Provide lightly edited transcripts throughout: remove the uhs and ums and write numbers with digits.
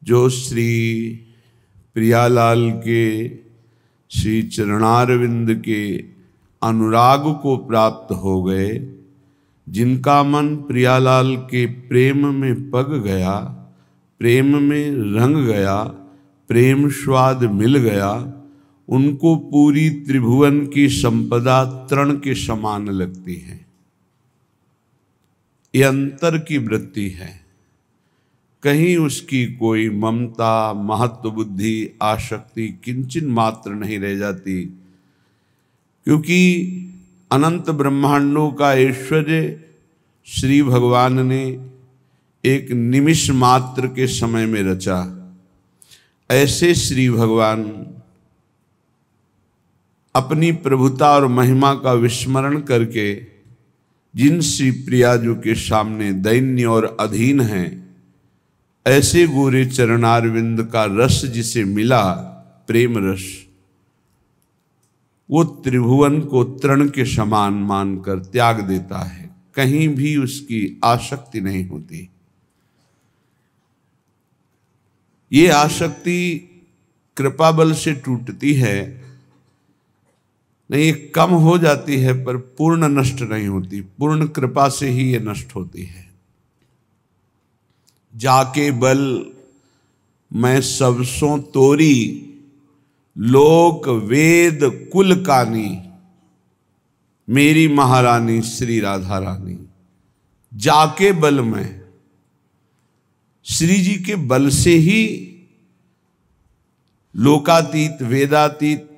जो श्री प्रियालाल के श्री चरणारविंद के अनुराग को प्राप्त हो गए, जिनका मन प्रियालाल के प्रेम में पग गया, प्रेम में रंग गया, प्रेम स्वाद मिल गया, उनको पूरी त्रिभुवन की संपदा तृण के समान लगती है। ये अंतर की वृत्ति है, कहीं उसकी कोई ममता, महत्व बुद्धि, आसक्ति किंचिन मात्र नहीं रह जाती, क्योंकि अनंत ब्रह्मांडों का ऐश्वर्य श्री भगवान ने एक निमिष मात्र के समय में रचा। ऐसे श्री भगवान अपनी प्रभुता और महिमा का विस्मरण करके जिन श्री प्रियाजू के सामने दैन्य और अधीन हैं, ऐसे गोरे चरणारविंद का रस जिसे मिला, प्रेम रस, वो त्रिभुवन को तृण के समान मानकर त्याग देता है, कहीं भी उसकी आसक्ति नहीं होती। ये आसक्ति कृपा बल से टूटती है, नहीं कम हो जाती है, पर पूर्ण नष्ट नहीं होती। पूर्ण कृपा से ही ये नष्ट होती है। जाके बल मैं सबसों तोरी, लोक वेद कुल कानी, मेरी महारानी श्री राधा रानी। जाके बल में, श्री जी के बल से ही लोकातीत, वेदातीत,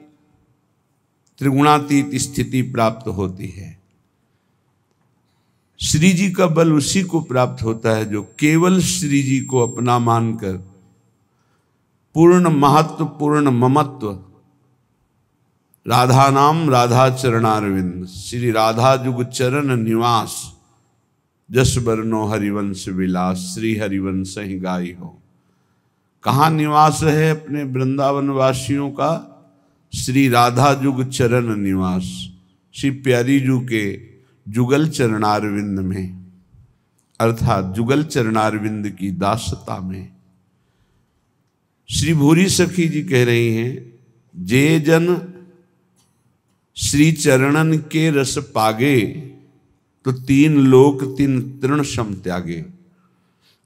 त्रिगुणातीत स्थिति प्राप्त होती है। श्री जी का बल उसी को प्राप्त होता है जो केवल श्री जी को अपना मानकर पूर्ण महत्व, पूर्ण ममत्व, राधा नाम राधा चरणारविंद, श्री राधा जुग चरण निवास, जस बरनो हरिवंश विलास, श्री हरिवंश ही गाई हो। कहाँ निवास है अपने वृंदावन वासियों का? श्री राधा जुग चरण निवास, श्री प्यारी जू के जुगल चरणारविंद में, अर्थात जुगल चरणारविंद की दासता में। श्री भूरी सखी जी कह रही हैं, जे जन श्री चरणन के रस पागे, तो तीन लोक तीन तृण सम त्यागे।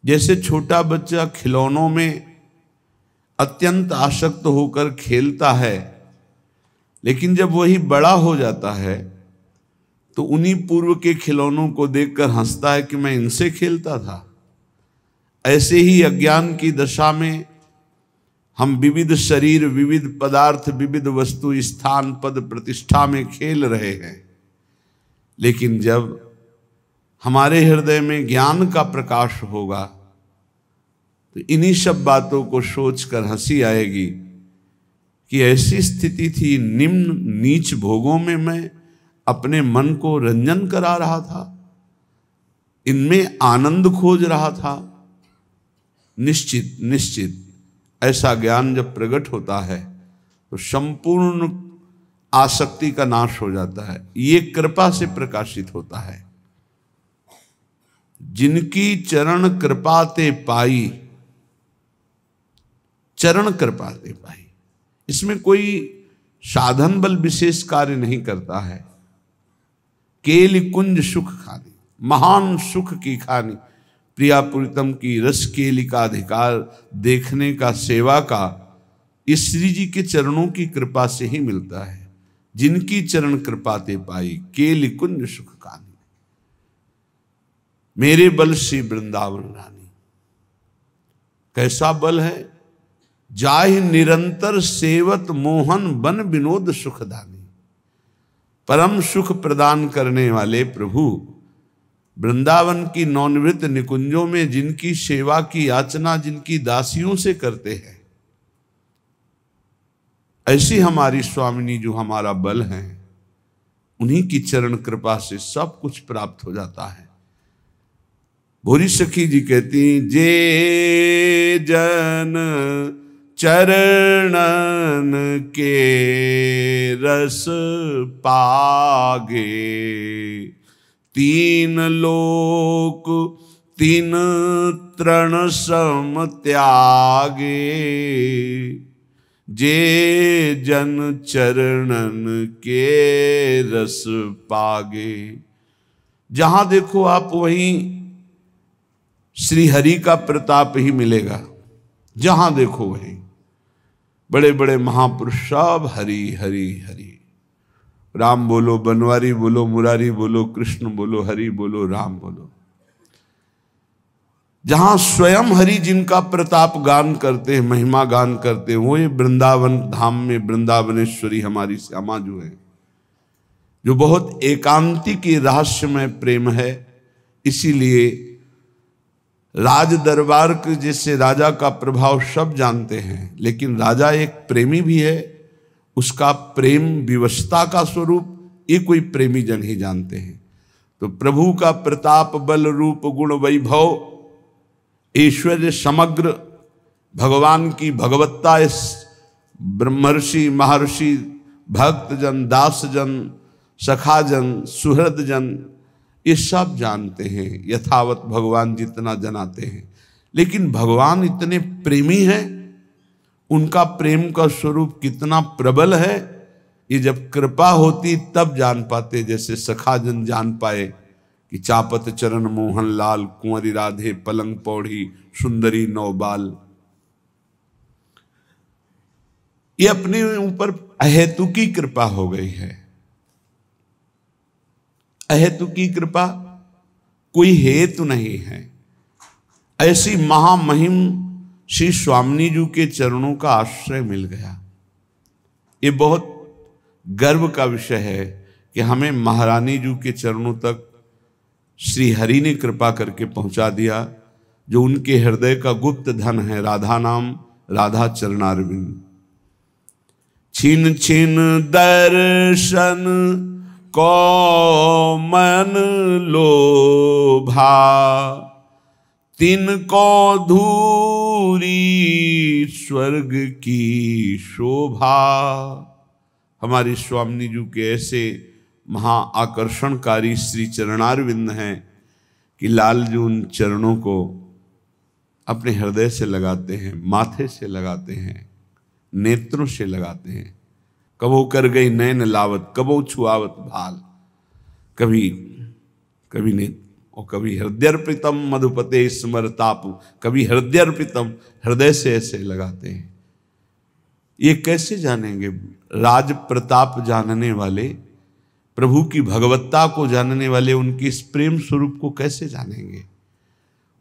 जैसे छोटा बच्चा खिलौनों में अत्यंत आसक्त होकर खेलता है, लेकिन जब वही बड़ा हो जाता है तो उन्हीं पूर्व के खिलौनों को देखकर हंसता है कि मैं इनसे खेलता था। ऐसे ही अज्ञान की दशा में हम विविध शरीर, विविध पदार्थ, विविध वस्तु, स्थान, पद, प्रतिष्ठा में खेल रहे हैं, लेकिन जब हमारे हृदय में ज्ञान का प्रकाश होगा तो इन्हीं सब बातों को सोचकर हंसी आएगी कि ऐसी स्थिति थी, निम्न नीच भोगों में मैं अपने मन को रंजन करा रहा था, इनमें आनंद खोज रहा था। निश्चित निश्चित ऐसा ज्ञान जब प्रकट होता है तो संपूर्ण आसक्ति का नाश हो जाता है। ये कृपा से प्रकाशित होता है। जिनकी चरण कृपा ते पाई, चरण कृपा ते पाई, इसमें कोई साधन बल विशेष कार्य नहीं करता है। केली कुंज सुख खानी, महान सुख की खानी, प्रिया प्रीतम की रस केली का अधिकार देखने का, सेवा का, इस श्री जी के चरणों की कृपा से ही मिलता है। जिनकी चरण कृपा ते पाई, केली कुंज सुख खानी, मेरे बल श्री वृंदावन रानी। कैसा बल है? जाहि निरंतर सेवत मोहन बन विनोद सुखदानी। परम सुख प्रदान करने वाले प्रभु वृंदावन की नौनिवृत्त निकुंजों में जिनकी सेवा की याचना जिनकी दासियों से करते हैं, ऐसी हमारी स्वामिनी जो हमारा बल है, उन्हीं की चरण कृपा से सब कुछ प्राप्त हो जाता है। भूरी सखी जी कहती, जे जन चरणन के रस पागे, तीन लोक तीन तृण सम त्यागे, जे जन चरणन के रस पागे। जहां देखो आप वहीं श्री हरि का प्रताप ही मिलेगा। जहां देखो वहीं बड़े बड़े महापुरुष सब हरि हरि हरि। राम बोलो, बनवारी बोलो, मुरारी बोलो, कृष्ण बोलो, हरि बोलो, राम बोलो। जहां स्वयं हरि जिनका प्रताप गान करते हैं, महिमा गान करते हैं, वो ये वृंदावन धाम में वृंदावनेश्वरी हमारी श्यामा जो है, जो बहुत एकांतिक रहस्यमय प्रेम है। इसीलिए राज दरबार के जैसे राजा का प्रभाव सब जानते हैं, लेकिन राजा एक प्रेमी भी है। उसका प्रेम विवशता का स्वरूप ये कोई प्रेमी जन ही जानते हैं। तो प्रभु का प्रताप, बल, रूप, गुण, वैभव, ऐश्वर्य, समग्र भगवान की भगवत्ता इस ब्रह्मर्षि, महर्षि, भक्तजन, दासजन, सखाजन, सुहृदजन ये सब जानते हैं, यथावत भगवान जितना जनाते हैं। लेकिन भगवान इतने प्रेमी हैं, उनका प्रेम का स्वरूप कितना प्रबल है, ये जब कृपा होती तब जान पाते। जैसे सखाजन जान पाए कि चापत चरण मोहन लाल, कुंवरी राधे पलंग पौड़ी, सुंदरी नौबाल। ये अपने ऊपर अहेतुकी कृपा हो गई है। अहेतुकी कृपा, कोई हेतु नहीं है। ऐसी महामहिम श्री स्वामिनी जी के चरणों का आश्रय मिल गया। ये बहुत गर्व का विषय है कि हमें महारानी जी के चरणों तक श्री हरि ने कृपा करके पहुंचा दिया, जो उनके हृदय का गुप्त धन है। राधा नाम, राधा चरणारविंद। छीन छीन दर्शन को मन लोभा, तिनको धूरी स्वर्ग की शोभा। हमारी स्वामिनी जी के ऐसे महा आकर्षणकारी श्री चरणारविंद हैं कि लाल जी उन चरणों को अपने हृदय से लगाते हैं, माथे से लगाते हैं, नेत्रों से लगाते हैं। कबो कर गई नैन लावत, कबो छुआवत भाल। कभी ने और कभी हृदयर्पितम मधुपते स्मरतापु, कभी हृदयर्पितम, हृदय से ऐसे लगाते हैं। ये कैसे जानेंगे? राज प्रताप जानने वाले, प्रभु की भगवत्ता को जानने वाले उनके इस प्रेम स्वरूप को कैसे जानेंगे?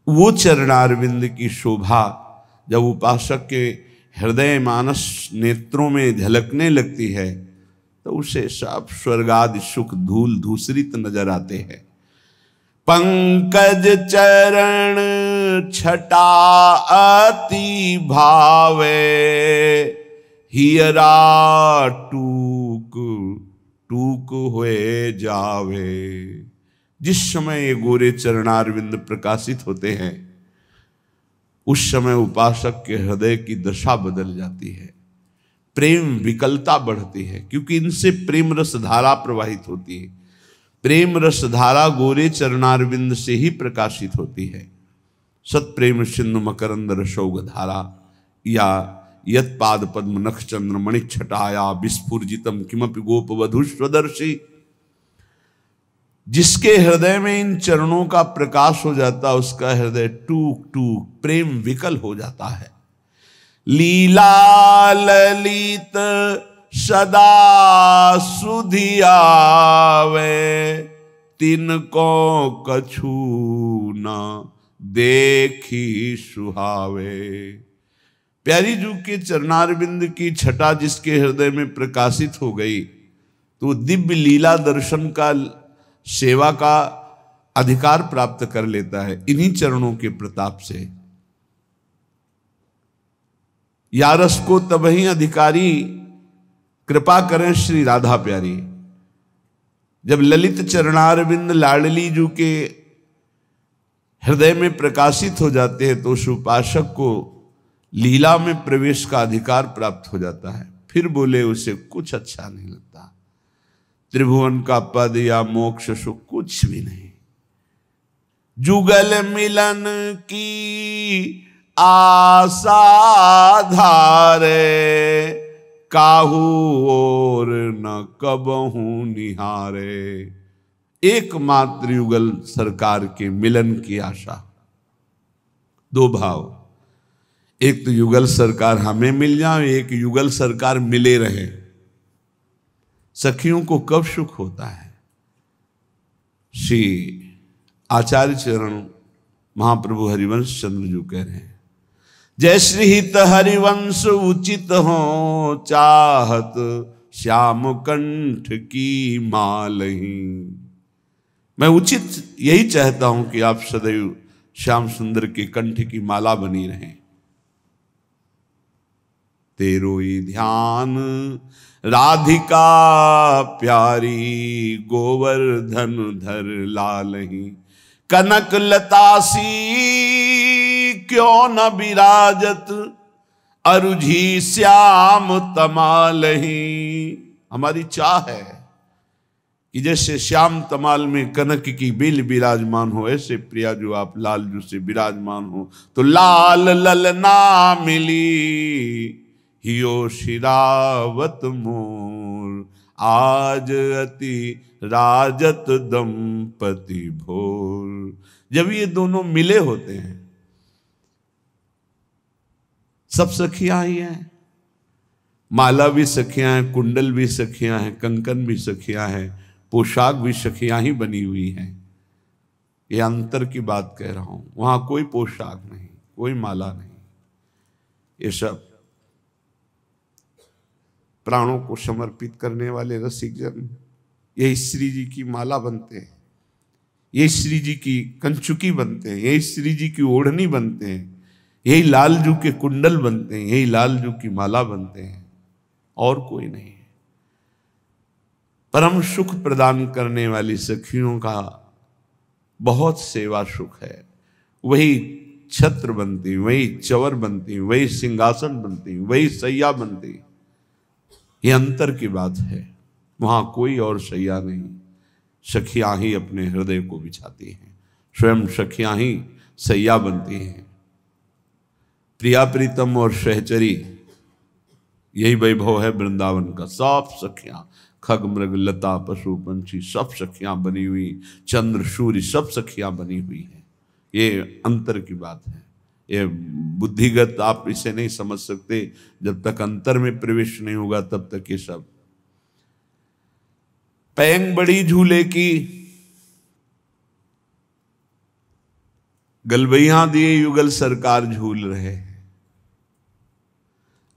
वो चरणारविंद की शोभा जब उपासक के हृदय मानस नेत्रों में झलकने लगती है तो उसे सब स्वर्गादि सुख धूल धूसरित नजर आते हैं। पंकज चरण छटा अति भावे, हियरा टूक टूक हुए जावे। जिस समय ये गोरे चरणारविंद प्रकाशित होते हैं उस समय उपासक के हृदय की दशा बदल जाती है, प्रेम विकलता बढ़ती है, क्योंकि इनसे प्रेम रस धारा प्रवाहित होती है। प्रेम रस धारा गोरे चरणारविंद से ही प्रकाशित होती है। सत प्रेम सिंधु मकरंद रसौग धारा, या यत पाद पद्म नख चंद्र मणि छटाया विस्फुर्जितम किमपि गोप वधु स्वदर्शी। जिसके हृदय में इन चरणों का प्रकाश हो जाता, उसका हृदय टूक टूक प्रेम विकल हो जाता है। लीला ललित सदा सुधियावे, तिनको कछु न देखी सुहावे। प्यारी जू के चरणारविंद की छटा जिसके हृदय में प्रकाशित हो गई तो दिव्य लीला दर्शन का, सेवा का अधिकार प्राप्त कर लेता है इन्हीं चरणों के प्रताप से। यारस को तबही अधिकारी कृपा करें श्री राधा प्यारी। जब ललित चरणारविंद लाडली जू के हृदय में प्रकाशित हो जाते हैं तो उस उपासक को लीला में प्रवेश का अधिकार प्राप्त हो जाता है। फिर बोले उसे कुछ अच्छा नहीं लगता, त्रिभुवन का पद या मोक्ष सुख कुछ भी नहीं। जुगल मिलन की आशा धारे, काहू और न कबहू निहारे। एकमात्र युगल सरकार के मिलन की आशा। दो भाव, एक तो युगल सरकार हमें मिल जाए, एक युगल सरकार मिले रहे। सखियों को कब सुख होता है? श्री आचार्य चरण महाप्रभु हरिवंश चंद्र जी कह रहे हैं, जय श्री हित हरिवंश उचित हो, चाहत श्याम कंठ की मालही। मैं उचित यही चाहता हूं कि आप सदैव श्याम सुंदर के कंठ की माला बनी रहें। तेरो ही ध्यान राधिका प्यारी, गोवर्धन धर लालही। कनक लतासी क्यों न विराजत, अरुझी श्याम तमालही। हमारी चाह है कि जैसे श्याम तमाल में कनक की बेल विराजमान हो, ऐसे प्रिया जो आप लाल जो से विराजमान हो। तो लाल ललना मिली, हियो शिरावत मोर, आज अति राजत दंपति भोर। जब ये दोनों मिले होते हैं, सब सखियां ही हैं, माला भी सखियां हैं, कुंडल भी सखियां हैं, कंकन भी सखियां हैं, पोशाक भी सखियां ही बनी हुई हैं। ये अंतर की बात कह रहा हूं। वहां कोई पोशाक नहीं, कोई माला नहीं, ये सब प्राणों को समर्पित करने वाले रसिक जन, यही श्री जी की माला बनते हैं, यही श्री जी की कंचुकी बनते हैं, यही श्री जी की ओढ़नी बनते हैं, यही लालजू के कुंडल बनते हैं, यही लालजू की माला बनते हैं, और कोई नहीं। परम सुख प्रदान करने वाली सखियों का बहुत सेवा सुख है। वही छत्र बनती, वही चवर बनती, वही सिंहासन बनती, वही सैया बनती। ये अंतर की बात है। वहां कोई और सैया नहीं, सखियां ही अपने हृदय को बिछाती हैं, स्वयं सखियां ही सैया बनती हैं। प्रिया प्रीतम और सहचरी, यही वैभव है वृंदावन का। सब सखियां, खग मृग लता पशु पंछी सब सखियां बनी हुई, चंद्र सूर्य सब सखियां बनी हुई है। ये अंतर की बात है। ये बुद्धिगत आप इसे नहीं समझ सकते। जब तक अंतर में प्रवेश नहीं होगा तब तक ये सब। पैंग बड़ी झूले की, गलबैया दिए युगल सरकार झूल रहे।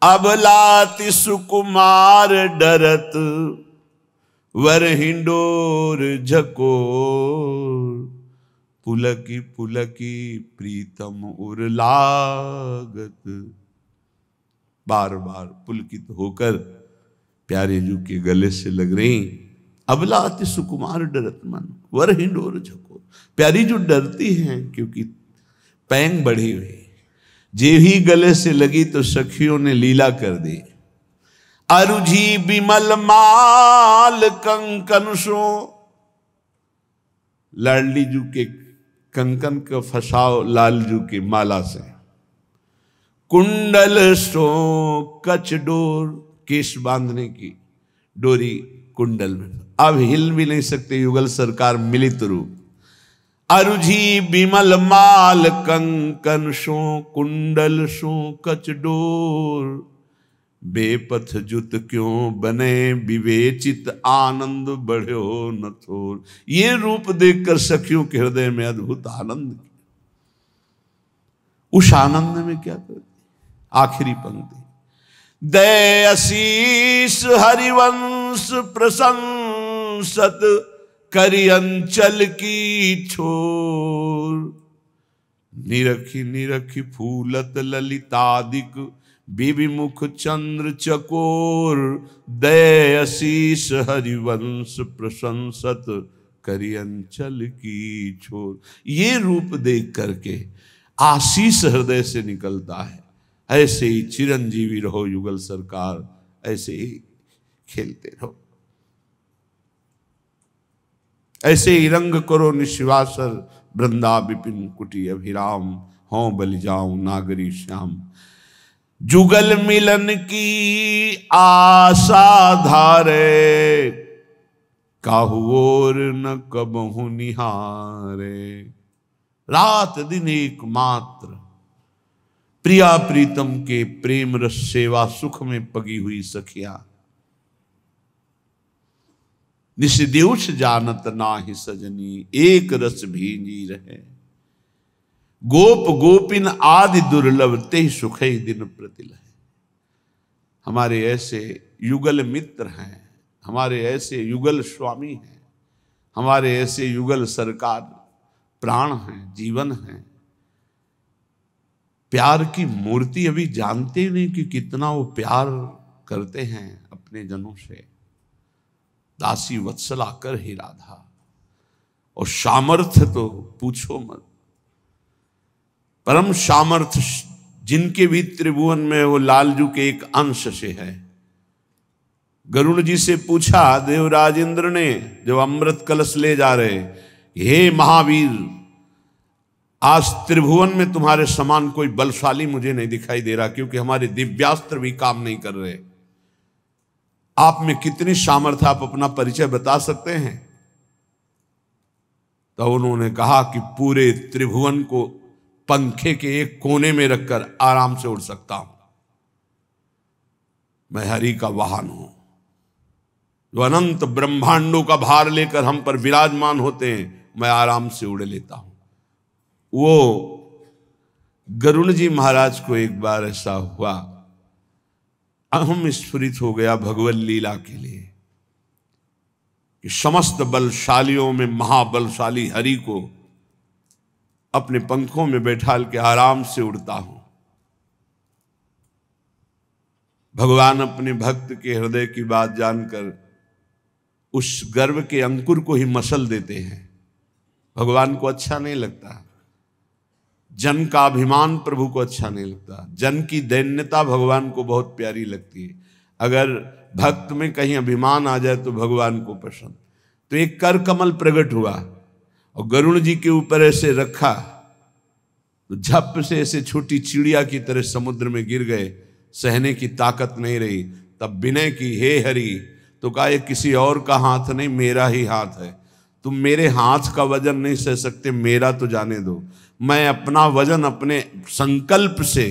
अब लाति सुकुमार डरत, वर हिंडोर झकोर। पुलकी पुलकी प्रीतम उर लागत। बार बार पुलकित होकर प्यारे जू के गले से लग रही। अबला अति सुकुमार डरत मन, वर हिंडोर झकोर। प्यारी जो डरती हैं क्योंकि पैंग बढ़ी हुई, जे ही गले से लगी तो सखियों ने लीला कर दी। अरुझी बिमल माल कंकन सो, लाडली जू के कंकन का फसाओ लालजू की माला से। कुंडल सो कच डोर, केश बांधने की डोरी कुंडल में। अब हिल भी नहीं सकते युगल सरकार मिलित रूप। अरुझी बिमल माल कंकन सो, कुंडल सो कच डोर। बेपथ जुत क्यों बने विवेचित, आनंद बढ़ो न थोर। ये रूप देखकर सखियों के हृदय में अद्भुत आनंद। उस आनंद में क्या करती? आखिरी पंक्ति, दय आशीष हरिवंश प्रशंसत, करि अंचल की छोर। निरखी निरखी फूलत ललितादिक, विविमुख चंद्र चकोर। दय आशीष हरिवंश प्रशंसत, करि अंचल की छोर। ये रूप देख करके आशीष हृदय से निकलता है। ऐसे ही चिरंजीवी रहो युगल सरकार, ऐसे ही खेलते रहो। ऐसे ही रंग करो निशिवासर, वृंदा विपिन कुटी अभिराम, हों बलि जाऊं नागरी श्याम। जुगल मिलन की आशा धारे, काहू और न कबहु निहारे। रात दिन एकमात्र प्रिया प्रीतम के प्रेम रस सेवा सुख में पगी हुई सखिया। निषदेउष जानत नाहि सजनी, एक रस भींजी रहे। गोप गोपिन आदि दुर्लभ, ते सुखई दिन प्रतिलह। हमारे ऐसे युगल मित्र हैं, हमारे ऐसे युगल स्वामी हैं, हमारे ऐसे युगल सरकार प्राण हैं, जीवन हैं। प्यार की मूर्ति अभी जानते नहीं कि कितना वो प्यार करते हैं अपने जनों से। दासी वत्सला कर ही राधा, और सामर्थ्य तो पूछो मत। परम सामर्थ्य जिनके भी त्रिभुवन में, वो लालजू के एक अंश से है। गरुड़ जी से पूछा देवराज इंद्र ने, जब अमृत कलश ले जा रहे, हे महावीर, आज त्रिभुवन में तुम्हारे समान कोई बलशाली मुझे नहीं दिखाई दे रहा, क्योंकि हमारे दिव्यास्त्र भी काम नहीं कर रहे। आप में कितनी सामर्थ्य, आप अपना परिचय बता सकते हैं? तो उन्होंने कहा कि पूरे त्रिभुवन को पंखे के एक कोने में रखकर आराम से उड़ सकता हूं। मैं हरि का वाहन हूं, जो अनंत ब्रह्मांडों का भार लेकर हम पर विराजमान होते हैं, मैं आराम से उड़ लेता हूं। वो गरुड़ जी महाराज को एक बार ऐसा हुआ, अहम स्फुरित हो गया भगवत लीला के लिए, कि समस्त बलशालियों में महाबलशाली हरि को अपने पंखों में बैठाल के आराम से उड़ता हूं। भगवान अपने भक्त के हृदय की बात जानकर उस गर्व के अंकुर को ही मसल देते हैं। भगवान को अच्छा नहीं लगता, जन का अभिमान प्रभु को अच्छा नहीं लगता, जन की दैन्यता भगवान को बहुत प्यारी लगती है। अगर भक्त में कहीं अभिमान आ जाए तो भगवान को पसंद। तो एक कर कमल प्रकट हुआ और गरुड़ जी के ऊपर ऐसे रखा, तो झप से ऐसे छोटी चिड़िया की तरह समुद्र में गिर गए, सहने की ताकत नहीं रही। तब विनय की, हे हरि, तो कहा ये किसी और का हाथ नहीं, मेरा ही हाथ है। तुम मेरे हाथ का वजन नहीं सह सकते, मेरा तो जाने दो। मैं अपना वजन अपने संकल्प से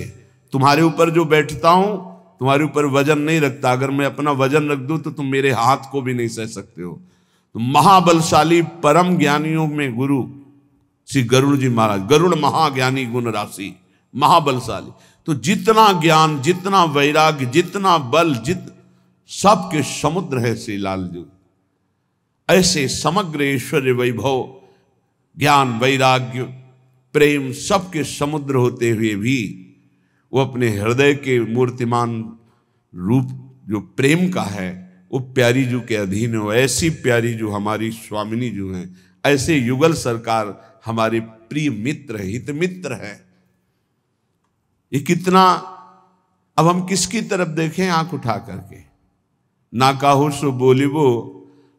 तुम्हारे ऊपर जो बैठता हूं, तुम्हारे ऊपर वजन नहीं रखता। अगर मैं अपना वजन रख दूं तो तुम मेरे हाथ को भी नहीं सह सकते हो। तो महाबलशाली परम ज्ञानियों में गुरु श्री गरुड़ जी महाराज, गरुड़ महाज्ञानी गुण राशि, महाबलशाली। तो जितना ज्ञान, जितना वैराग्य, जितना बल, सबके समुद्र है श्री लालजू। ऐसे समग्र ऐश्वर्य वैभव, ज्ञान, वैराग्य, प्रेम सबके समुद्र होते हुए भी वो अपने हृदय के मूर्तिमान रूप जो प्रेम का है, वो प्यारी जू के अधीन हो। ऐसी प्यारी जो हमारी स्वामिनी जो हैं, ऐसे युगल सरकार हमारे प्रिय मित्र है, हित मित्र है। ये कितना, अब हम किसकी तरफ देखें आंख उठा करके? ना काहू सो बोलिबो,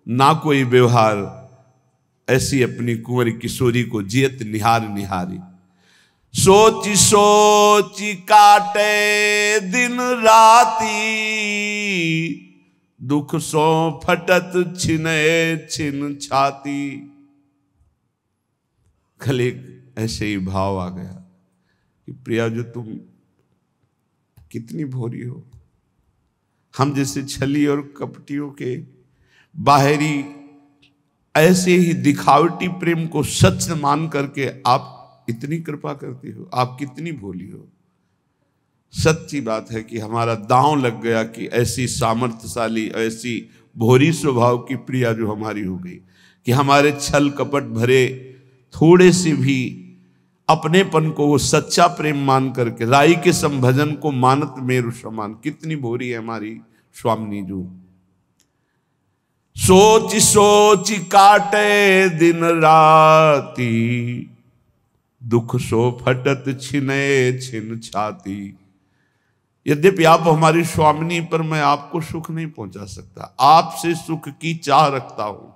ना कोई व्यवहार, ऐसी अपनी कुंवरी किशोरी को जियत निहार निहारी। सोची सोची काटे दिन राती, दुख सो फटत छिने छिन छाती। कल एक ऐसे ही भाव आ गया कि प्रिया जो तुम कितनी भोरी हो। हम जैसे छली और कपटियों के बाहरी ऐसे ही दिखावटी प्रेम को सच मान करके आप इतनी कृपा करती हो, आप कितनी भोली हो। सच्ची बात है कि हमारा दांव लग गया कि ऐसी सामर्थ्यशाली, ऐसी भोरी स्वभाव की प्रिया जो हमारी हो गई, कि हमारे छल कपट भरे थोड़े से भी अपनेपन को वो सच्चा प्रेम मान करके राई के संभजन को मानत मेरु समान। कितनी भोरी है हमारी स्वामिनी जो। सोच सोच काटे दिन राती, दुख सो फटत छिने छिन छाती। यद्यपि आप हमारी स्वामिनी, पर मैं आपको सुख नहीं पहुंचा सकता, आपसे सुख की चाह रखता हूं।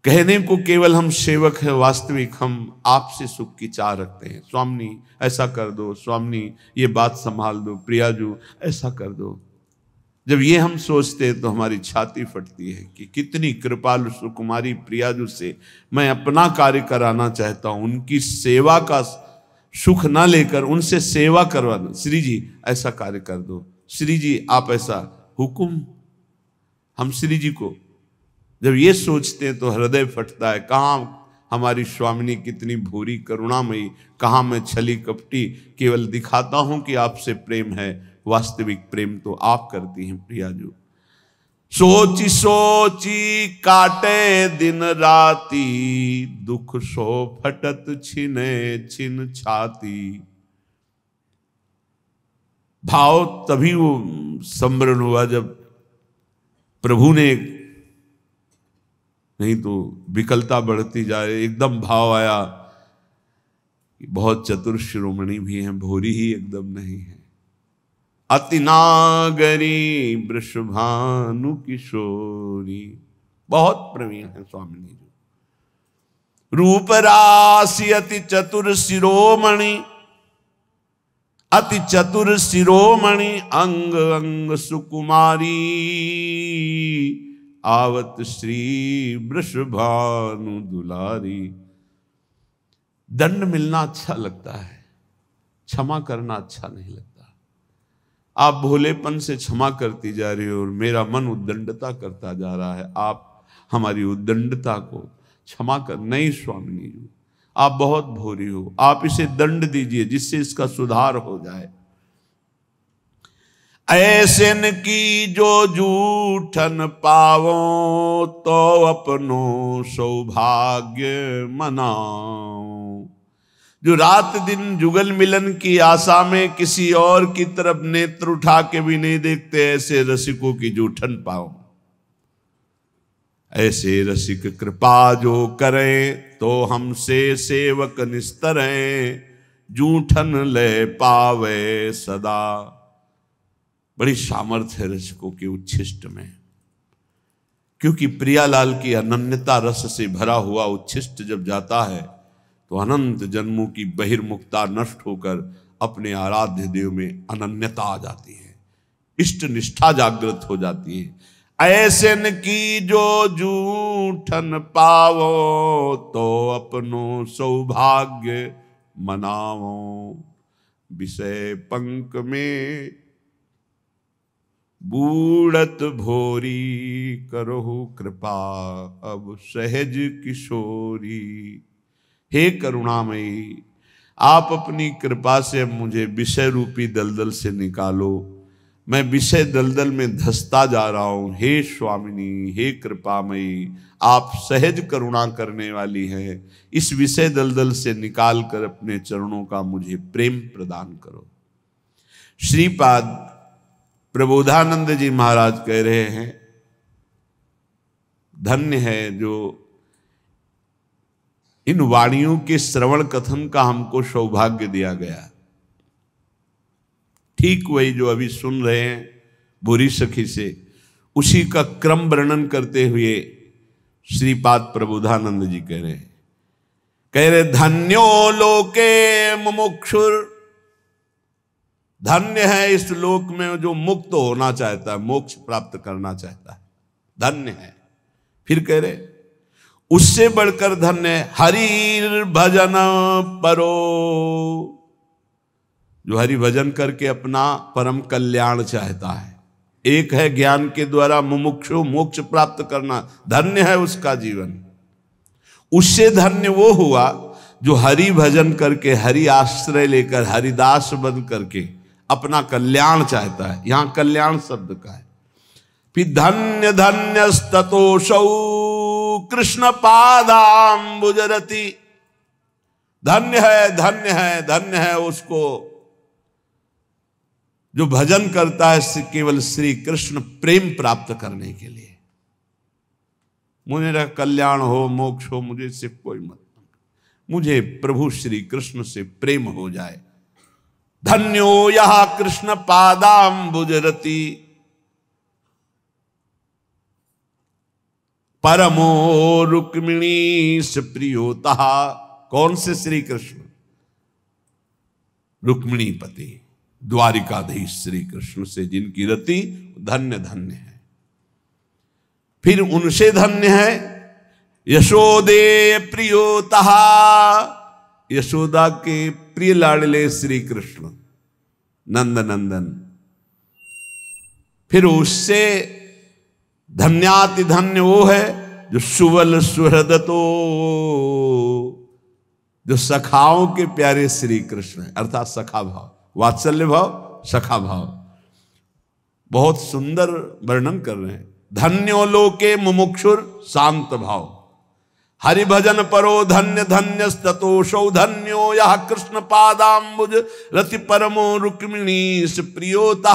कहने को केवल हम सेवक हैं, वास्तविक हम आपसे सुख की चाह रखते हैं। स्वामी ऐसा कर दो, स्वामी ये बात संभाल दो, प्रियाजू ऐसा कर दो। जब ये हम सोचते हैं तो हमारी छाती फटती है कि कितनी कृपालु सुकुमारी प्रियाजू से मैं अपना कार्य कराना चाहता हूं, उनकी सेवा का सुख ना लेकर उनसे सेवा करवाना। श्री जी ऐसा कार्य कर दो, श्री जी आप ऐसा हुक्म। हम श्री जी को जब ये सोचते हैं तो हृदय फटता है। कहाँ हमारी स्वामिनी कितनी भूरी करुणामयी, कहाँ मैं छली कपटी केवल दिखाता हूं कि आपसे प्रेम है, वास्तविक प्रेम तो आप करती हैं प्रियाजू। सोची सोची काटे दिन राती, दुख सो फटत छिने छिन छाती। भाव तभी वो सम्मरण हुआ जब प्रभु ने, नहीं तो विकलता बढ़ती जाए। एकदम भाव आया कि बहुत चतुर शिरोमणि भी हैं, भोरी ही एकदम नहीं है। अति नागरी वृषभानु किशोरी, बहुत प्रवीण है स्वामिनी जी। रूप राशि अति चतुर शिरोमणि, अति चतुर शिरोमणि, अंग अंग सुकुमारी। आवत श्री वृषभानु दुलारी। दंड मिलना अच्छा लगता है, क्षमा करना अच्छा नहीं लगता। आप भोलेपन से क्षमा करती जा रही हो और मेरा मन उद्दंडता करता जा रहा है। आप हमारी उद्दंडता को क्षमा कर। नहीं स्वामिनी जी, आप बहुत भोरी हो, आप इसे दंड दीजिए जिससे इसका सुधार हो जाए। ऐसे न की जो जूठन पावो, तो अपनो सौभाग्य मनाओ। जो रात दिन जुगल मिलन की आशा में किसी और की तरफ नेत्र उठा के भी नहीं देखते, ऐसे रसिकों की जूठन पाओ। ऐसे रसिक कृपा जो करें, तो हमसे सेवक निस्तरें। जूठन ले पावे सदा। बड़ी सामर्थ्य है रसिकों के उच्छिष्ट में, क्योंकि प्रियालाल की अनन्यता रस से भरा हुआ उच्छिष्ट जब जाता है तो अनंत जन्मों की बहिर्मुखता नष्ट होकर अपने आराध्य देव में अनन्यता आ जाती है, इष्ट निष्ठा जागृत हो जाती है। ऐसे न की जो जूठन पावो, तो अपनो सौभाग्य मनावो। विषय पंक में बूढ़त भोरी, करहु कृपा अब सहज किशोरी। हे करुणामयी, आप अपनी कृपा से मुझे विषय रूपी दलदल से निकालो। मैं विषय दलदल में धंसता जा रहा हूं। हे स्वामिनी, हे कृपामयी, आप सहज करुणा करने वाली हैं। इस विषय दलदल से निकाल कर अपने चरणों का मुझे प्रेम प्रदान करो। श्रीपाद प्रबोधानंद जी महाराज कह रहे हैं, धन्य है जो इन वाणियों के श्रवण कथन का हमको सौभाग्य दिया गया। ठीक वही जो अभी सुन रहे हैं बुरी सखी से, उसी का क्रम वर्णन करते हुए श्रीपाद प्रबोधानंद जी कह रहे धन्यो लोके मुमुक्षुर। धन्य है इस लोक में जो मुक्त होना चाहता है, मोक्ष प्राप्त करना चाहता है, धन्य है। फिर कह रहे उससे बढ़कर धन्य है हरि भजन परो, जो हरि भजन करके अपना परम कल्याण चाहता है। एक है ज्ञान के द्वारा मुमुक्षु मोक्ष प्राप्त करना, धन्य है उसका जीवन। उससे धन्य वो हुआ जो हरि भजन करके, हरि आश्रय लेकर, हरिदास बन करके अपना कल्याण चाहता है। यहां कल्याण शब्द का है। फिर धन्य धन्यस्ततोषौ कृष्ण पादाम्बुजरति। धन्य है, धन्य है, धन्य है उसको जो भजन करता है केवल श्री कृष्ण प्रेम प्राप्त करने के लिए। मुझे कल्याण हो, मोक्ष हो, मुझे इससे कोई मतलब, मुझे प्रभु श्री कृष्ण से प्रेम हो जाए। धन्यो यह कृष्ण पादाम्बुजरति। परमो रुक्मिणी से प्रियोता। कौन से श्री कृष्ण? रुक्मिणी पति द्वारिकाधीश श्री कृष्ण से जिनकी रति धन्य धन्य है। फिर उनसे धन्य है यशोदे प्रियोता, यशोदा के प्रिय लाडले श्री कृष्ण नंद नंदन। फिर उससे धन्याति धन्य वो है जो सुवल सुहृदतो, जो सखाओं के प्यारे श्री कृष्ण है, अर्थात सखा भाव, वात्सल्य भाव, सखा भाव। बहुत सुंदर वर्णन कर रहे हैं। धन्यो लोके मुमुक्षुर शांत भाव, हरि भजन परो धन्य धन्य ततोषौ धन्यो यह कृष्ण पादाम्बुज रति परमो रुक्मिणी प्रियोता।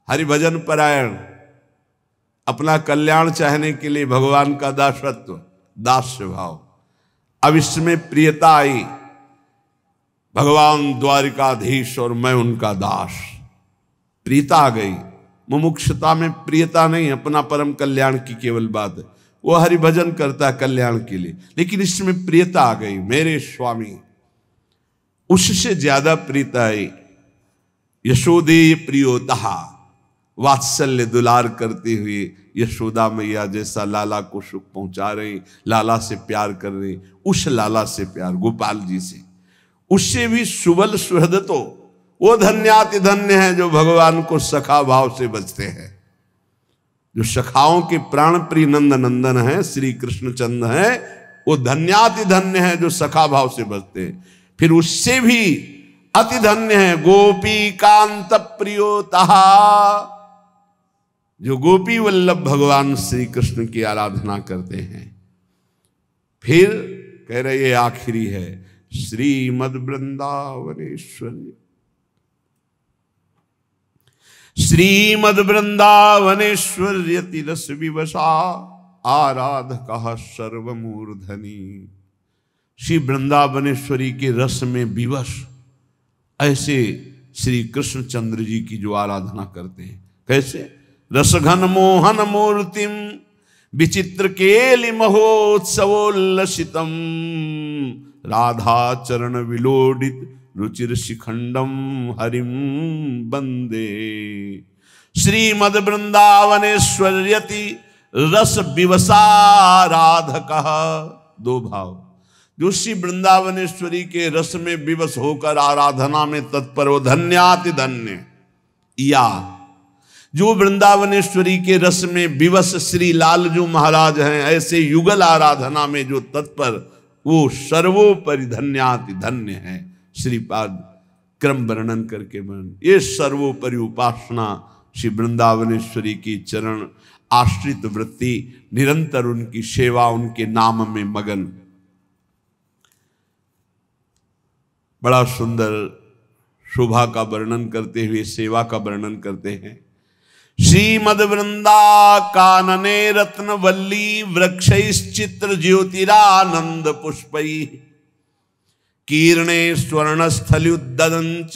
हरि भजन परायण, अपना कल्याण चाहने के लिए भगवान का दासत्व, दास्य भाव। अब इसमें प्रियता आई, भगवान द्वारिकाधीश और मैं उनका दास, प्रियता आ गई। मुमुक्षुता में प्रियता नहीं, अपना परम कल्याण की केवल बात है। वो हरि भजन करता है कल्याण के लिए, लेकिन इसमें प्रियता आ गई, मेरे स्वामी। उससे ज्यादा प्रियता आई यशोदेय प्रियोता, वात्सल्य दुलार करते हुए यशोदा मैया जैसा लाला को सुख पहुंचा रही, लाला से प्यार कर रही, उस लाला से प्यार, गोपाल जी से। उससे भी सुबल सुहृदतो, वो धन्याति धन्य है जो भगवान को सखा भाव से बचते हैं, जो सखाओं के प्राण प्रिय नंद नंदन है, श्री कृष्ण चंद है, वो धन्याति धन्य है जो सखा भाव से बचते हैं। फिर उससे भी अति धन्य है गोपी कांत प्रियोता, जो गोपी वल्लभ भगवान श्री कृष्ण की आराधना करते हैं। फिर कह रहे ये आखिरी है श्रीमद वृंदावनेश्वरी, श्रीमद वृंदावनेश्वर्यति रस विवशा आराधकः सर्वमूर्धनि। श्री वृंदावनेश्वरी के रस में विवश ऐसे श्री कृष्ण चंद्र जी की जो आराधना करते हैं। कैसे? रसघन मोहन मूर्तिम विचित्र केलि महोत्सवोल्लसितम राधा चरण विलोडित रुचिर शिखंडम हरिम बंदे। श्रीमद वृंदावनेश्वर्यति रस विवसाराधकः। दो भाव, जो श्री वृंदावनेश्वरी के रस में विवश होकर आराधना में तत्पर हो धन्याति धन्य, या जो वृंदावनेश्वरी के रस में विवश श्री लालजू महाराज हैं, ऐसे युगल आराधना में जो तत्पर, वो सर्वोपरि धन्याति धन्य है। श्रीपाद क्रम वर्णन करके वर्णन, ये सर्वोपरि उपासना श्री वृंदावनेश्वरी की चरण आश्रित वृत्ति, निरंतर उनकी सेवा, उनके नाम में मगन। बड़ा सुंदर शोभा का वर्णन करते हुए सेवा का वर्णन करते हैं। श्रीमद वृंदा कानने रत्न वल्ली वृक्षैश्चित्र ज्योतिरानंद पुष्पै कीर्णे स्वर्णस्थल्युद्ददंच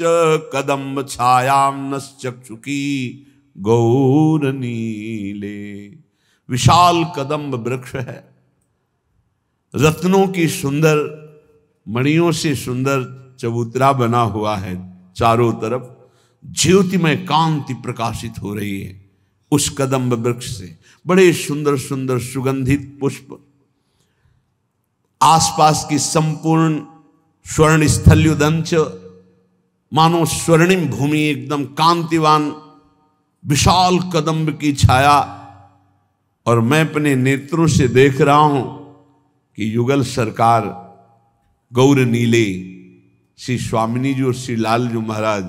कदम्ब छायां चक्षुकी गौर नीले। विशाल कदम्ब वृक्ष है, रत्नों की सुंदर मणियों से सुंदर चबूतरा बना हुआ है, चारों तरफ ज्योतिमय कांति प्रकाशित हो रही है उस कदम्ब वृक्ष से। बड़े सुंदर सुंदर सुगंधित पुष्प, आसपास की संपूर्ण स्वर्ण स्थल्युदंच, मानो स्वर्णिम भूमि, एकदम कांतिवान विशाल कदम्ब की छाया। और मैं अपने नेत्रों से देख रहा हूं कि युगल सरकार गौर नीले श्री स्वामिनी जी और श्री लालजू महाराज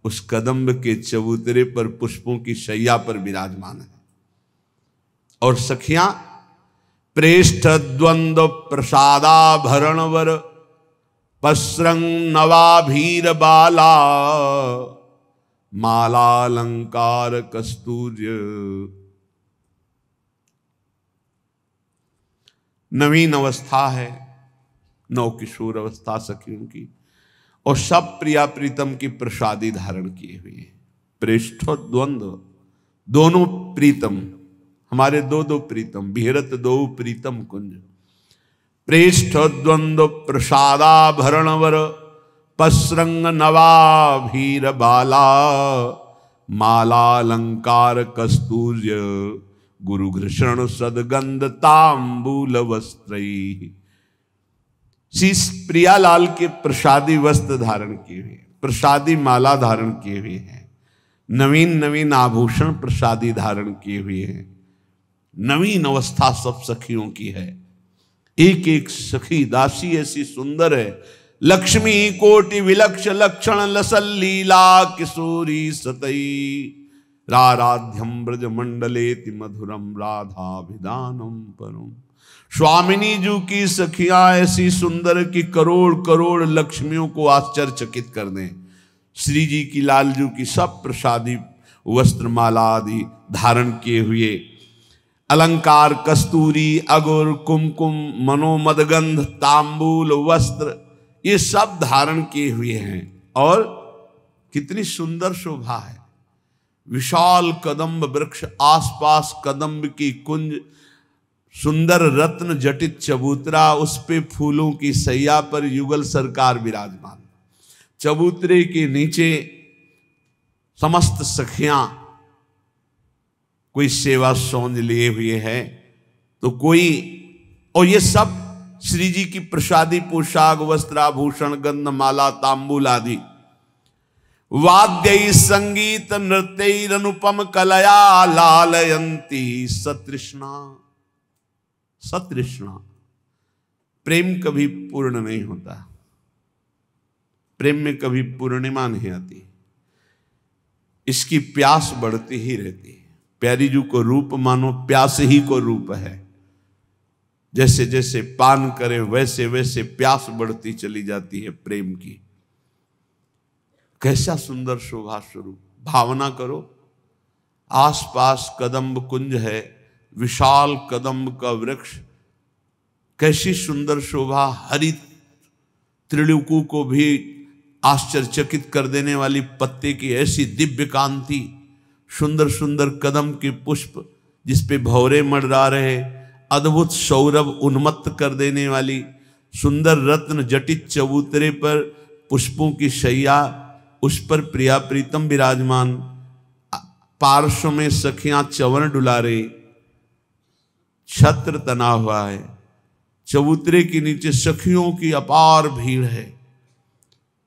उस कदम्ब के चबूतरे पर पुष्पों की शैया पर विराजमान है। और सखियां प्रेष्ठ द्वंद्व प्रसादाभरणवर पस्रंग नवाभीर बाला मालालंकार कस्तूर्य। नवीन अवस्था है, नव किशोर अवस्था सखियों की, और सब प्रिया प्रीतम की प्रसादी धारण किए हुए हैं। प्रेष्ठ द्वंद्व, दोनों प्रीतम हमारे दो दो प्रीतम, विहरत दो प्रीतम कुंज। प्रेष्ठ द्वंद्व प्रसादाभरणवर पसरंग नवाभीर बाला, मालालंकार कस्तूर्य गुरुघृषण सदगंध तांबूल वस्त्रैः। श्री प्रियालाल के प्रसादी वस्त्र धारण किए हुए, प्रसादी माला धारण किए हुए हैं, नवीन नवीन आभूषण प्रसादी धारण किए हुए हैं। नवीन अवस्था सब सखियों की है। एक एक सखी दासी ऐसी सुंदर है, लक्ष्मी कोटि विलक्ष लक्षण लसल लीला किशोरी सतई, राराध्यम ब्रज मंडलेति मधुरम राधाभिधानम परम। स्वामिनी जी की सखियां ऐसी सुंदर कि करोड़ करोड़ लक्ष्मियों को आश्चर्यचकित कर दें। श्री जी की लालजू की सब प्रसादी वस्त्र माला आदि धारण किए हुए, अलंकार कस्तूरी अगुर कुमकुम मनोमदगंध तांबूल वस्त्र ये सब धारण किए हुए हैं। और कितनी सुंदर शोभा है। विशाल कदम्ब वृक्ष, आसपास कदम्ब की कुंज, सुंदर रत्न जटित चबूतरा, उस पे फूलों की सैया पर युगल सरकार विराजमान। चबूतरे के नीचे समस्त सखियां, कोई सेवा सौंज लिए हुए है तो कोई, और ये सब श्री जी की प्रसादी पोशाक वस्त्राभूषण गंधमाला तांबूल आदि। वाद्य संगीत नृत्य अनुपम कलया लालयंती सतृष्णा। सतृष्णा, प्रेम कभी पूर्ण नहीं होता, प्रेम में कभी पूर्णिमा नहीं आती, इसकी प्यास बढ़ती ही रहती है। प्यारी जी को रूप मानो प्यास ही को रूप है। जैसे जैसे पान करें वैसे वैसे प्यास बढ़ती चली जाती है प्रेम की। कैसा सुंदर शोभा स्वरूप। भावना करो, आसपास कदम्ब कुंज है, विशाल कदम्ब का वृक्ष, कैसी सुंदर शोभा। हरित त्रिलोकू को भी आश्चर्यचकित कर देने वाली पत्ते की ऐसी दिव्य कांति, सुंदर सुंदर कदम के पुष्प जिस पे भौरे मंडरा रहे, अद्भुत सौरभ उन्मत्त कर देने वाली सुंदर रत्न जटित चबूतरे पर पुष्पों की शैया, उस पर प्रिया प्रीतम विराजमान, पार्श्व में सखियां चवन डुला रही, छत्र तना हुआ है, चबूतरे के नीचे सखियों की अपार भीड़ है।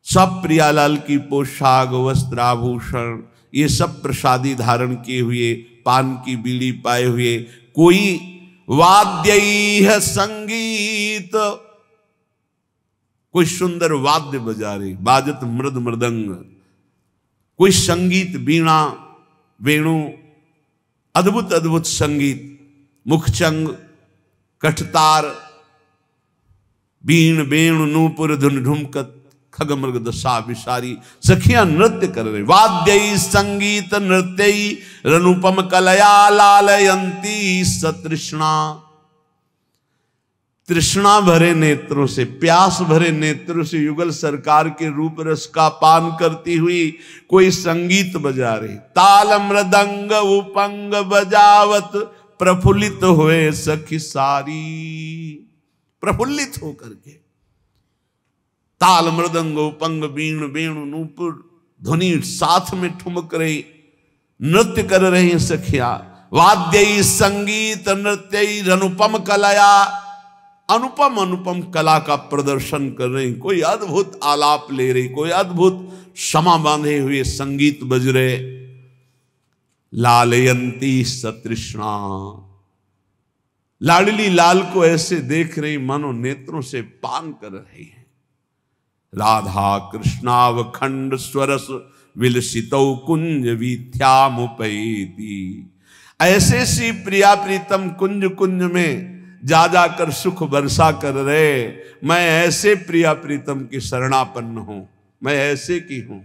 सब प्रियालाल की पोशाक वस्त्राभूषण ये सब प्रसादी धारण किए हुए, पान की बीड़ी पाए हुए, कोई वाद्य संगीत, कोई सुंदर वाद्य बजा रही, बाजत मृद मृदंग, कोई संगीत वीणा वेणु, अद्भुत अद्भुत संगीत, मुखचंग कठतार बीण बेणु नूपुर धुन ढुमकत खग मृग दशा विसारी, सखियां नृत्य कर रहे। वाद्य संगीत नृत्य रनुपम कलया लालयंती सतृष्णा। तृष्णा भरे नेत्रों से, प्यास भरे नेत्रों से युगल सरकार के रूप रस का पान करती हुई कोई संगीत बजा रही। ताल मृदंग उपंग बजावत प्रफुल्लित हुए सखी सारी। प्रफुल्लित होकर के ताल मृदंग उपंग बीण वेणु नूपुर ध्वनि साथ में ठुमक रही, नृत्य कर रही सखिया। वाद्य संगीत नृत्य अनुपम कलया, अनुपम अनुपम कला का प्रदर्शन कर रही, कोई अद्भुत आलाप ले रही, कोई अद्भुत क्षमा बांधे हुए संगीत बज रहे। लालयंती सतृष्णा, लाडली लाल को ऐसे देख रही मानो नेत्रों से पान कर रही है। राधा कृष्णावखंड स्वरस विलसितौ कुंज वीथ्यामुपैति। ऐसे सी प्रिया प्रीतम कुंज कुंज में जा जाकर सुख वर्षा कर रहे। मैं ऐसे प्रिया प्रीतम की शरणापन्न हूं, मैं ऐसे की हूं,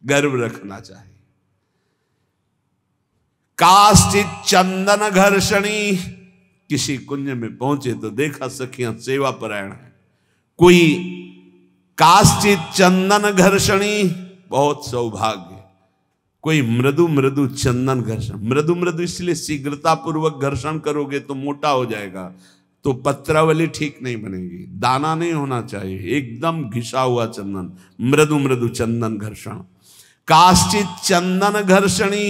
गर्व रखना चाहिए। काश्चित चंदन घर्षणी, किसी कुंज में पहुंचे तो देखा सखियां सेवा परायण है। कोई काश्चित चंदन घर्षणी, बहुत सौभाग्य, कोई मृदु मृदु चंदन घर्षण, मृदु मृदु इसलिए शीघ्रता पूर्वक घर्षण करोगे तो मोटा हो जाएगा, तो पत्रावली ठीक नहीं बनेगी, दाना नहीं होना चाहिए, एकदम घिसा हुआ चंदन, मृदु मृदु चंदन घर्षण। काश्चित चंदन घर्षणी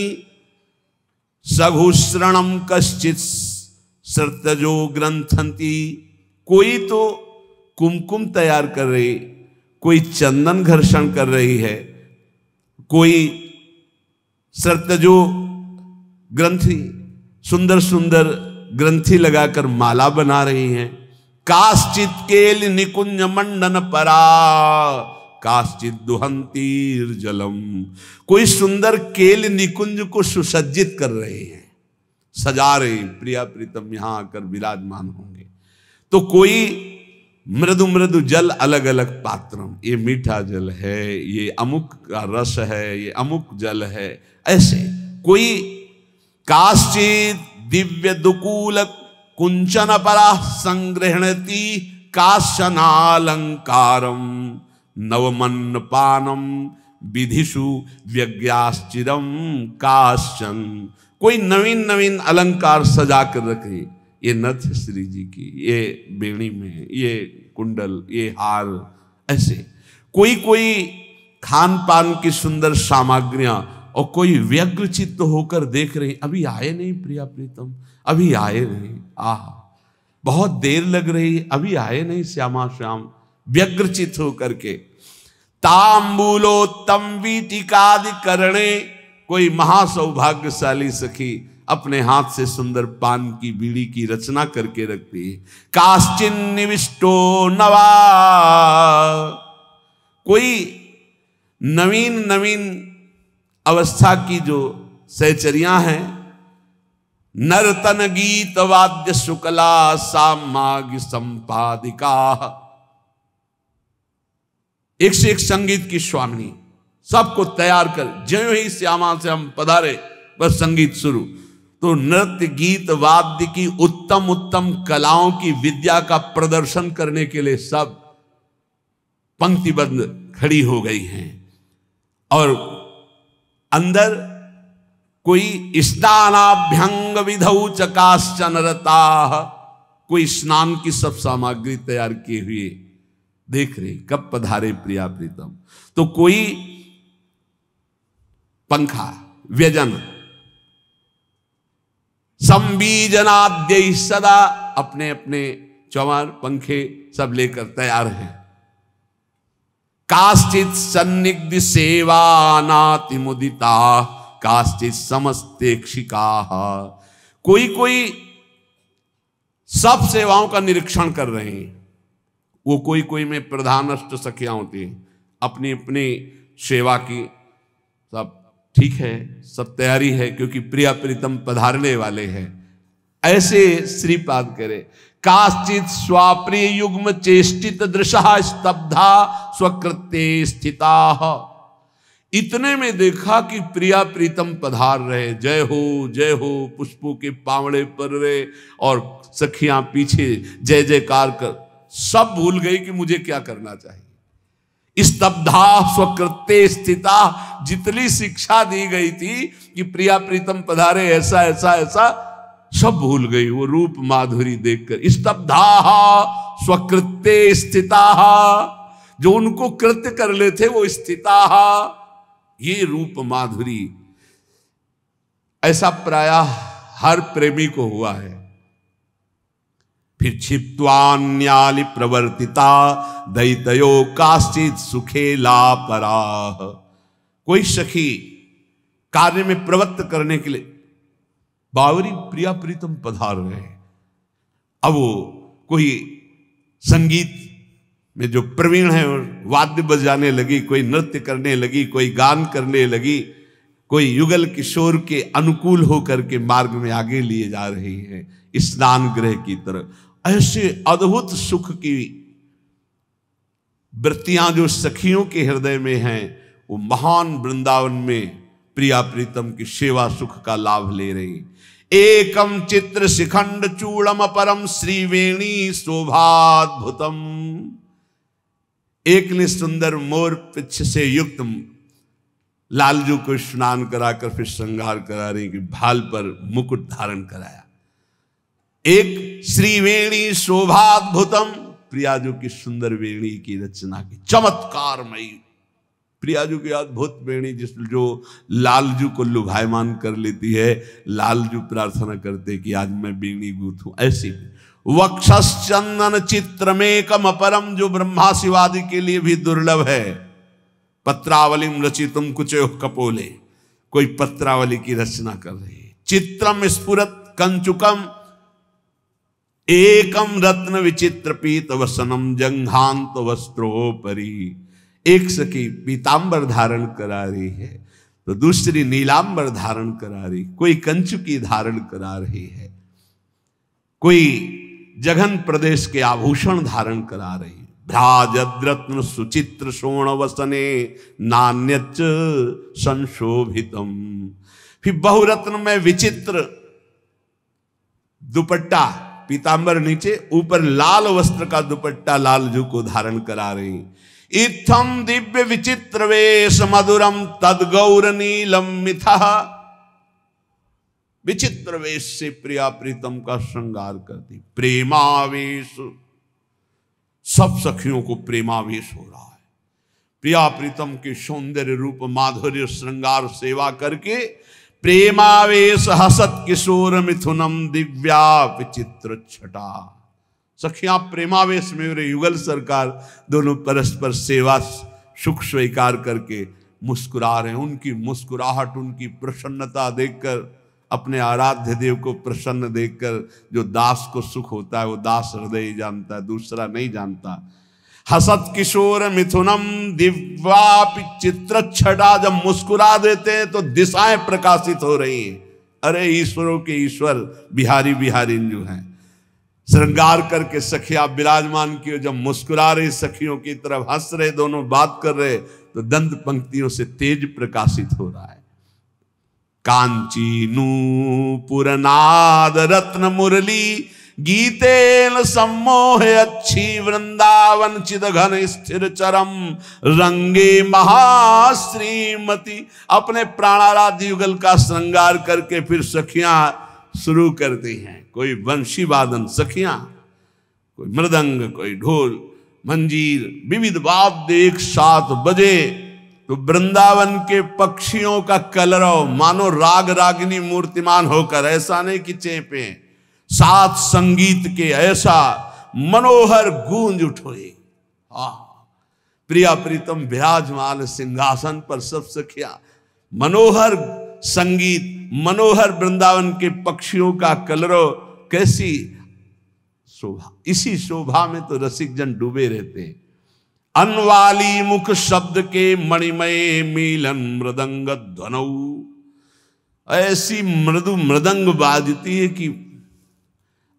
सघुश्रणम कश्चित सर्तजो ग्रंथंती। कोई तो कुमकुम तैयार कर रही, कोई चंदन घर्षण कर रही है, कोई सर्तजो ग्रंथि सुंदर सुंदर ग्रंथि लगाकर माला बना रही हैं। काश्चित केल निकुंज मंडन परा काश्चित दुहंतीर जलम। कोई सुंदर केल निकुंज को सुसज्जित कर रहे हैं, सजा रहे, प्रिया प्रीतम यहां आकर विराजमान होंगे। तो कोई मृदु मृदु जल अलग अलग पात्रम, ये मीठा जल है, ये अमुक का रस है, ये अमुक जल है, ऐसे कोई काश्चित दिव्य दुकूल कुंचन परा संग्रहणती काशनालंकारम नवमन्न पानम विधिषु व्यज्ञाश्चिरम काशन। कोई नवीन नवीन अलंकार सजा कर रखे, ये नथ श्री जी की, ये बेणी में, ये कुंडल, ये हार, ऐसे कोई कोई खान पान की सुंदर सामग्रियां, और कोई व्यग्र चित्त होकर देख रही, अभी आए नहीं प्रिया प्रीतम, अभी आए नहीं, आह बहुत देर लग रही, अभी आए नहीं श्यामा श्याम, व्यग्र चित्त होकर के। तांबूलोत्तम वीटिकादि करणे, कोई महासौभाग्यशाली सखी अपने हाथ से सुंदर पान की बीड़ी की रचना करके रखती है। काश्चिन निविष्टो नवा, कोई नवीन नवीन अवस्था की जो सहचरियां हैं, नर्तन गीत वाद्य शुक्ला सामाग्य संपादिका, एक से एक संगीत की स्वामिनी, सबको तैयार कर, ज्यों ही श्यामा से हम पधारे बस संगीत शुरू। तो नृत्य गीत वाद्य की उत्तम उत्तम कलाओं की विद्या का प्रदर्शन करने के लिए सब पंक्तिबद्ध खड़ी हो गई हैं। और अंदर कोई स्नानाभ्यंग विधौ चकाश्चन रता, कोई स्नान की सब सामग्री तैयार किए हुए देख रहे कब पधारे प्रिया प्रीतम। तो कोई पंखा व्यजन संबीजनाद्य सदा, अपने अपने चौवार पंखे सब लेकर तैयार हैं। काश्चित सन्निग्ध सेवा नाति मुदिता काश्चित समस्तेक्षिका, कोई कोई सब सेवाओं का निरीक्षण कर रहे हैं। वो कोई कोई में प्रधानस्थ सखियां होती हैं, अपनी अपनी सेवा की सब ठीक है, सब तैयारी है, क्योंकि प्रिया प्रीतम पधारने वाले हैं। ऐसे श्रीपाद करे। काश्चित स्वाप्रिय युग्म चेष्टित दृशा स्तब्धा स्वकृत्ये स्थिता, इतने में देखा कि प्रिया प्रीतम पधार रहे, जय हो पुष्पों के पावड़े पर रहे, और सखियां पीछे जय जयकार कर, सब भूल गई कि मुझे क्या करना चाहिए। स्तब्धा स्वकृत्ये स्थिता, जितनी शिक्षा दी गई थी कि प्रिया प्रीतम पधारे ऐसा ऐसा ऐसा, सब भूल गई वो रूप माधुरी देखकर। स्तब्धा स्वकृत्ये स्थिता, जो उनको कृत्य कर लेते वो स्थिता, ये रूप माधुरी ऐसा प्रायः हर प्रेमी को हुआ है। फिर क्षिप्त्वान्यालि प्रवर्तिता दैतयो काश्चित सुखेला पराह, कोई सखी कार्य में प्रवृत्त करने के लिए बावरी प्रिया प्रीतम पधार रहे। अब वो कोई संगीत में जो प्रवीण है वाद्य बजाने लगी, कोई नृत्य करने लगी, कोई गान करने लगी, कोई युगल किशोर के अनुकूल होकर के मार्ग में आगे लिए जा रही है स्नान गृह की तरफ। ऐसे अद्भुत सुख की वृत्तियां जो सखियों के हृदय में हैं, वो महान वृंदावन में प्रिया प्रीतम की सेवा सुख का लाभ ले रही। एकम चित्र शिखंड चूड़म परम श्रीवेणी शोभाद्भुतम, एक ने सुंदर मोर पिछ से युक्त लालजू को स्नान कराकर फिर श्रृंगार करा रही कि भाल पर मुकुट धारण कराया। एक श्रीवेणी शोभाद्भुतम, प्रियाजू की सुंदर वेणी की रचना की, चमत्कारमयी प्रियाजू की अद्भुत वेणी जिस जो लालजू को लुभायमान कर लेती है। लालजू प्रार्थना करते कि आज मैं वेणी गूंथूं। ऐसी वक्षश्चंदन चित्रमेकम अपरम, जो ब्रह्मा शिवादि के लिए भी दुर्लभ है। पत्रावलिम रचितुम कुचो कपोले, कोई पत्रावली की रचना कर रही है। चित्रम स्फुरत कंचुकम एकम रत्न विचित्र पीत वसनम जंघांत वस्त्रोपरि। एक सखी पीतांबर धारण करा रही है तो दूसरी नीलांबर धारण करा रही, कोई कंचुकी धारण करा रही है, कोई जघन प्रदेश के आभूषण धारण करा रही। भ्राजद्रत्न सुचित्र शोण वसने नान्यच संशोभितम। फिर बहुरत्न में विचित्र दुपट्टा, पीतांबर नीचे, ऊपर लाल वस्त्र का दुपट्टा लालजू को धारण करा रही। इत्थम दिव्य विचित्र वेश मधुरम तद गौर नीलम मिथा। विचित्र वेश से प्रिया प्रीतम का श्रृंगार करती। प्रेमावेश, सब सखियों को प्रेमावेश हो रहा है। प्रिया प्रीतम के सौंदर्य रूप माधुर्य श्रृंगार सेवा करके प्रेमावेश हसत किशोर मिथुनम दिव्या विचित्र छटा। सखियां प्रेमावेश में मेरे युगल सरकार दोनों परस्पर सेवा सुख स्वीकार करके मुस्कुरा रहे हैं। उनकी मुस्कुराहट, उनकी प्रसन्नता देखकर, अपने आराध्य देव को प्रसन्न देखकर जो दास को सुख होता है वो दास हृदय ही जानता है, दूसरा नहीं जानता। हसत किशोर मिथुनम दिव्या चित्र छटा, जब मुस्कुरा देते हैं तो दिशाएं प्रकाशित हो रही हैं। अरे ईश्वरों के ईश्वर बिहारी बिहारी जो हैं, श्रृंगार करके सखिया विराजमान किए। जब मुस्कुरा रही सखियों की तरफ, हंस रहे, दोनों बात कर रहे, तो दंत पंक्तियों से तेज प्रकाशित हो रहा है। कांची नूपुर नाद रत्न मुरली गीतेन सम्मोह अच्छी वृंदावन चिद घन स्थिर चरम रंगे महाश्रीमती। अपने प्राणाराध्य युगल का श्रृंगार करके फिर सखियां शुरू करती हैं। कोई वंशी वादन सखियां, कोई मृदंग, कोई ढोल मंजीर, विविध वाद्य एक साथ बजे तो वृंदावन के पक्षियों का कलरव मानो राग रागिनी मूर्तिमान होकर, ऐसा नहीं कि चेपे, साथ संगीत के ऐसा मनोहर गूंज उठे। प्रिया प्रीतम विराजमान सिंहासन पर, सब सखिया मनोहर संगीत, मनोहर वृंदावन के पक्षियों का कलरव, कैसी शोभा। इसी शोभा में तो रसिक जन डूबे रहते हैं। अनवाली मुख शब्द के मणिमय मिलन मृदंग ध्वनऊ। ऐसी मृदु मृदंग बाजती है कि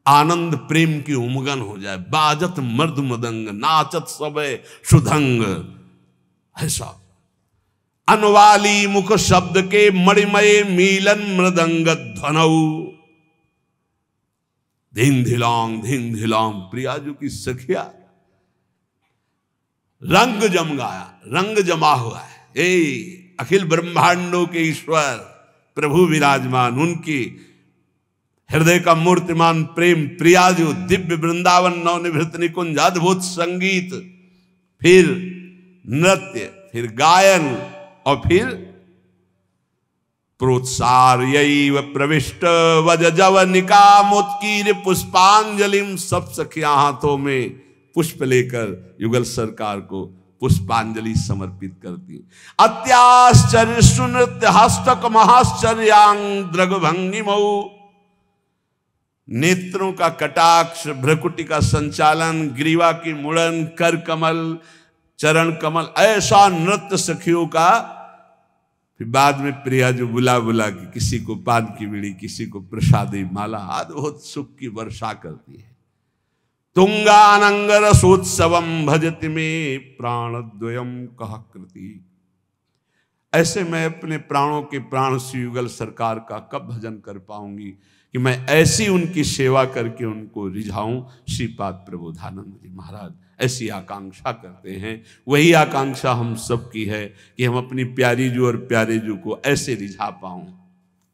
आनंद प्रेम की उमगन हो जाए। बाजत मृदु मृदंग नाचत सबे सुधंग। ऐसा अनवाली मुख शब्द के मणिमय मिलन मृदंग ध्वनऊ। धिन धिलांग प्रियाजू की सखिया रंग जम गया, रंग जमा हुआ है। अखिल ब्रह्मांडों के ईश्वर प्रभु विराजमान, उनकी हृदय का मूर्तिमान प्रेम प्रियाजू, दिव्य वृंदावन नवनिभृत निकुंज, अद्भुत संगीत, फिर नृत्य, फिर गायन और फिर प्रोत्सार्यैव प्रविष्ट वज जवनिका मुत्कीर पुष्पांजलिम। सब सखियां हाथों में पुष्प लेकर युगल सरकार को पुष्पांजलि समर्पित करती। अत्याश्चर्य सुनृत्य हस्तक महाश्चर्यांग द्रग भंगिमऊ। नेत्रों का कटाक्ष, भ्रकुटी का संचालन, ग्रीवा की मुड़न, कर कमल, चरण कमल, ऐसा नृत्य सखियों का। फिर बाद में प्रिया जो बुला बुला के किसी को पान की बीड़ी, किसी को प्रसादी माला, अद्भुत सुख की वर्षा करती है। तुंगानंगर सोत्सवम भजति में प्राणद्वयम कह कृति। ऐसे मैं अपने प्राणों के प्राण श्री युगल सरकार का कब भजन कर पाऊंगी कि मैं ऐसी उनकी सेवा करके उनको रिझाऊं। श्रीपाद प्रबोधानंद जी महाराज ऐसी आकांक्षा करते हैं। वही आकांक्षा हम सब की है कि हम अपनी प्यारी जू और प्यारे जू को ऐसे रिझा पाऊं